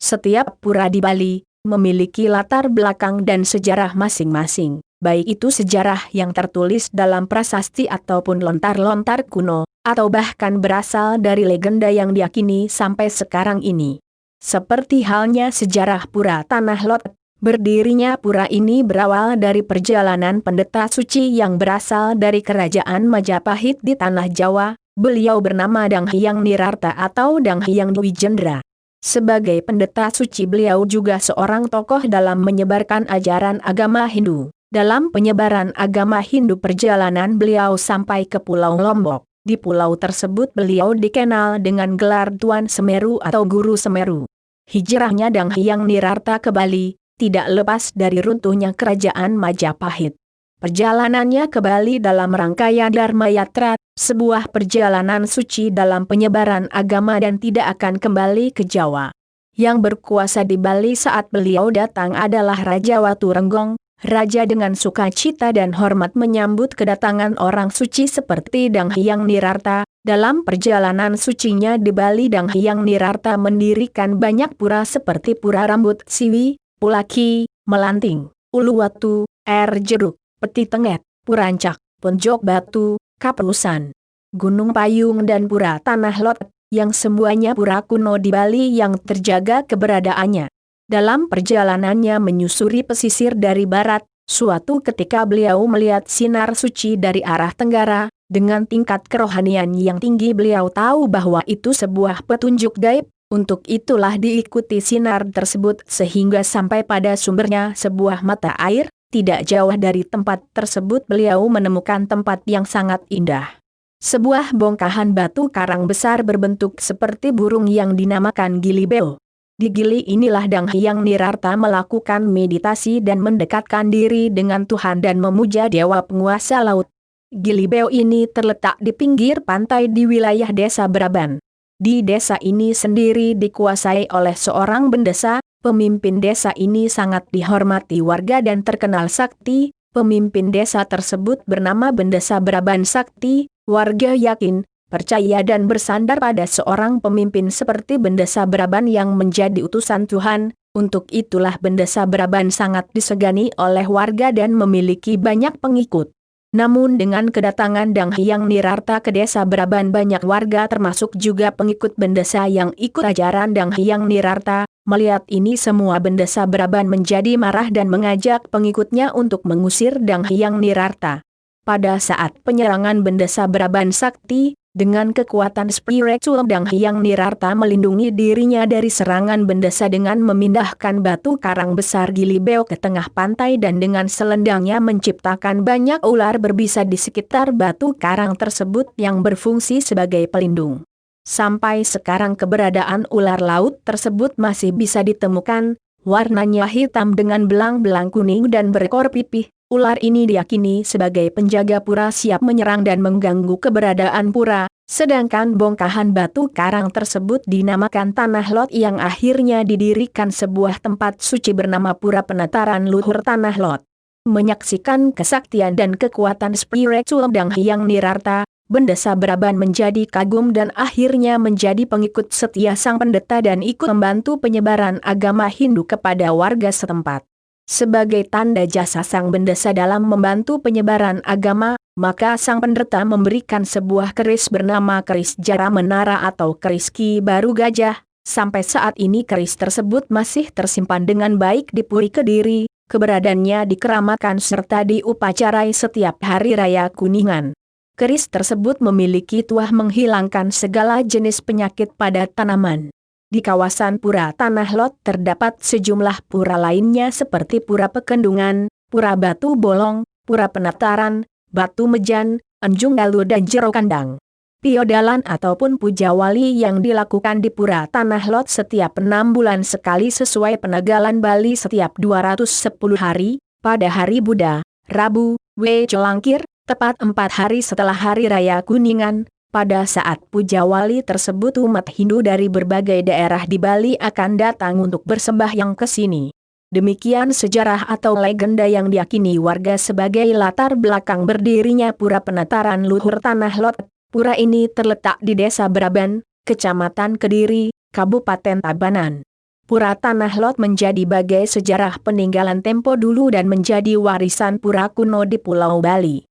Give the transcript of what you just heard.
Setiap pura di Bali memiliki latar belakang dan sejarah masing-masing, baik itu sejarah yang tertulis dalam prasasti ataupun lontar-lontar kuno, atau bahkan berasal dari legenda yang diyakini sampai sekarang ini. Seperti halnya sejarah Pura Tanah Lot, berdirinya pura ini berawal dari perjalanan pendeta suci yang berasal dari kerajaan Majapahit di Tanah Jawa. Beliau bernama Dang Hyang Nirarta atau Dang Hyang Dwi Jendra. Sebagai pendeta suci beliau juga seorang tokoh dalam menyebarkan ajaran agama Hindu. Dalam penyebaran agama Hindu perjalanan beliau sampai ke Pulau Lombok. Di pulau tersebut beliau dikenal dengan gelar Tuan Semeru atau Guru Semeru. Hijrahnya Dang Hyang Nirarta ke Bali tidak lepas dari runtuhnya kerajaan Majapahit. Perjalanannya ke Bali dalam rangkaian Dharma Yatra, sebuah perjalanan suci dalam penyebaran agama dan tidak akan kembali ke Jawa. Yang berkuasa di Bali saat beliau datang adalah Raja Waturenggong. Raja dengan sukacita dan hormat menyambut kedatangan orang suci seperti Dang Hyang Nirarta. Dalam perjalanan sucinya di Bali Dang Hyang Nirarta mendirikan banyak pura seperti Pura Rambut Siwi, Pulaki, Melanting, Uluwatu, Air Jeruk, Peti Tenget, Purancak, Ponjok Batu, Kapelusan, Gunung Payung dan Pura Tanah Lot, yang semuanya pura kuno di Bali yang terjaga keberadaannya. Dalam perjalanannya menyusuri pesisir dari barat, suatu ketika beliau melihat sinar suci dari arah tenggara, dengan tingkat kerohanian yang tinggi beliau tahu bahwa itu sebuah petunjuk gaib, untuk itulah diikuti sinar tersebut sehingga sampai pada sumbernya sebuah mata air. Tidak jauh dari tempat tersebut beliau menemukan tempat yang sangat indah. Sebuah bongkahan batu karang besar berbentuk seperti burung yang dinamakan Gilibeo. Di gili inilah Dang Hyang Nirarta melakukan meditasi dan mendekatkan diri dengan Tuhan dan memuja Dewa Penguasa Laut. Gilibeo ini terletak di pinggir pantai di wilayah desa Braban. Di desa ini sendiri dikuasai oleh seorang bendesa. Pemimpin desa ini sangat dihormati warga dan terkenal sakti. Pemimpin desa tersebut bernama Bendesa Braban Sakti. Warga yakin, percaya dan bersandar pada seorang pemimpin seperti Bendesa Braban yang menjadi utusan Tuhan. Untuk itulah Bendesa Braban sangat disegani oleh warga dan memiliki banyak pengikut. Namun dengan kedatangan Dang Hyang Nirarta ke desa Braban banyak warga termasuk juga pengikut bendesa yang ikut ajaran Dang Hyang Nirarta. Melihat ini semua bendesa Braban menjadi marah dan mengajak pengikutnya untuk mengusir Dang Hyang Nirarta. Pada saat penyerangan bendesa Braban Sakti, dengan kekuatan spiritual Dang Hyang Nirarta melindungi dirinya dari serangan bendesa dengan memindahkan batu karang besar Gilibeo ke tengah pantai dan dengan selendangnya menciptakan banyak ular berbisa di sekitar batu karang tersebut yang berfungsi sebagai pelindung. Sampai sekarang keberadaan ular laut tersebut masih bisa ditemukan, warnanya hitam dengan belang-belang kuning dan berekor pipih. Ular ini diyakini sebagai penjaga pura siap menyerang dan mengganggu keberadaan pura, sedangkan bongkahan batu karang tersebut dinamakan Tanah Lot yang akhirnya didirikan sebuah tempat suci bernama Pura Penataran Luhur Tanah Lot. Menyaksikan kesaktian dan kekuatan spiritual Dang Hyang Nirarta, Bendesa Braban menjadi kagum dan akhirnya menjadi pengikut setia sang pendeta dan ikut membantu penyebaran agama Hindu kepada warga setempat. Sebagai tanda jasa sang bendesa dalam membantu penyebaran agama, maka sang pendeta memberikan sebuah keris bernama keris Jara Menara atau keris Ki Baru Gajah. Sampai saat ini keris tersebut masih tersimpan dengan baik di Puri Kediri, keberadaannya dikeramatkan serta diupacarai setiap hari raya Kuningan. Keris tersebut memiliki tuah menghilangkan segala jenis penyakit pada tanaman. Di kawasan Pura Tanah Lot terdapat sejumlah pura lainnya seperti Pura Pekendungan, Pura Batu Bolong, Pura Penataran, Batu Mejan, Anjung Dalu dan Jero Kandang. Piodalan ataupun puja wali yang dilakukan di Pura Tanah Lot setiap 6 bulan sekali sesuai penanggalan Bali setiap 210 hari, pada hari Buddha, Rabu, Colangkir, tepat 4 hari setelah Hari Raya Kuningan. Pada saat puja wali tersebut umat Hindu dari berbagai daerah di Bali akan datang untuk bersembahyang ke sini. Demikian sejarah atau legenda yang diyakini warga sebagai latar belakang berdirinya Pura Penataran Luhur Tanah Lot. Pura ini terletak di Desa Braban, Kecamatan Kediri, Kabupaten Tabanan. Pura Tanah Lot menjadi bagai sejarah peninggalan tempo dulu dan menjadi warisan pura kuno di Pulau Bali.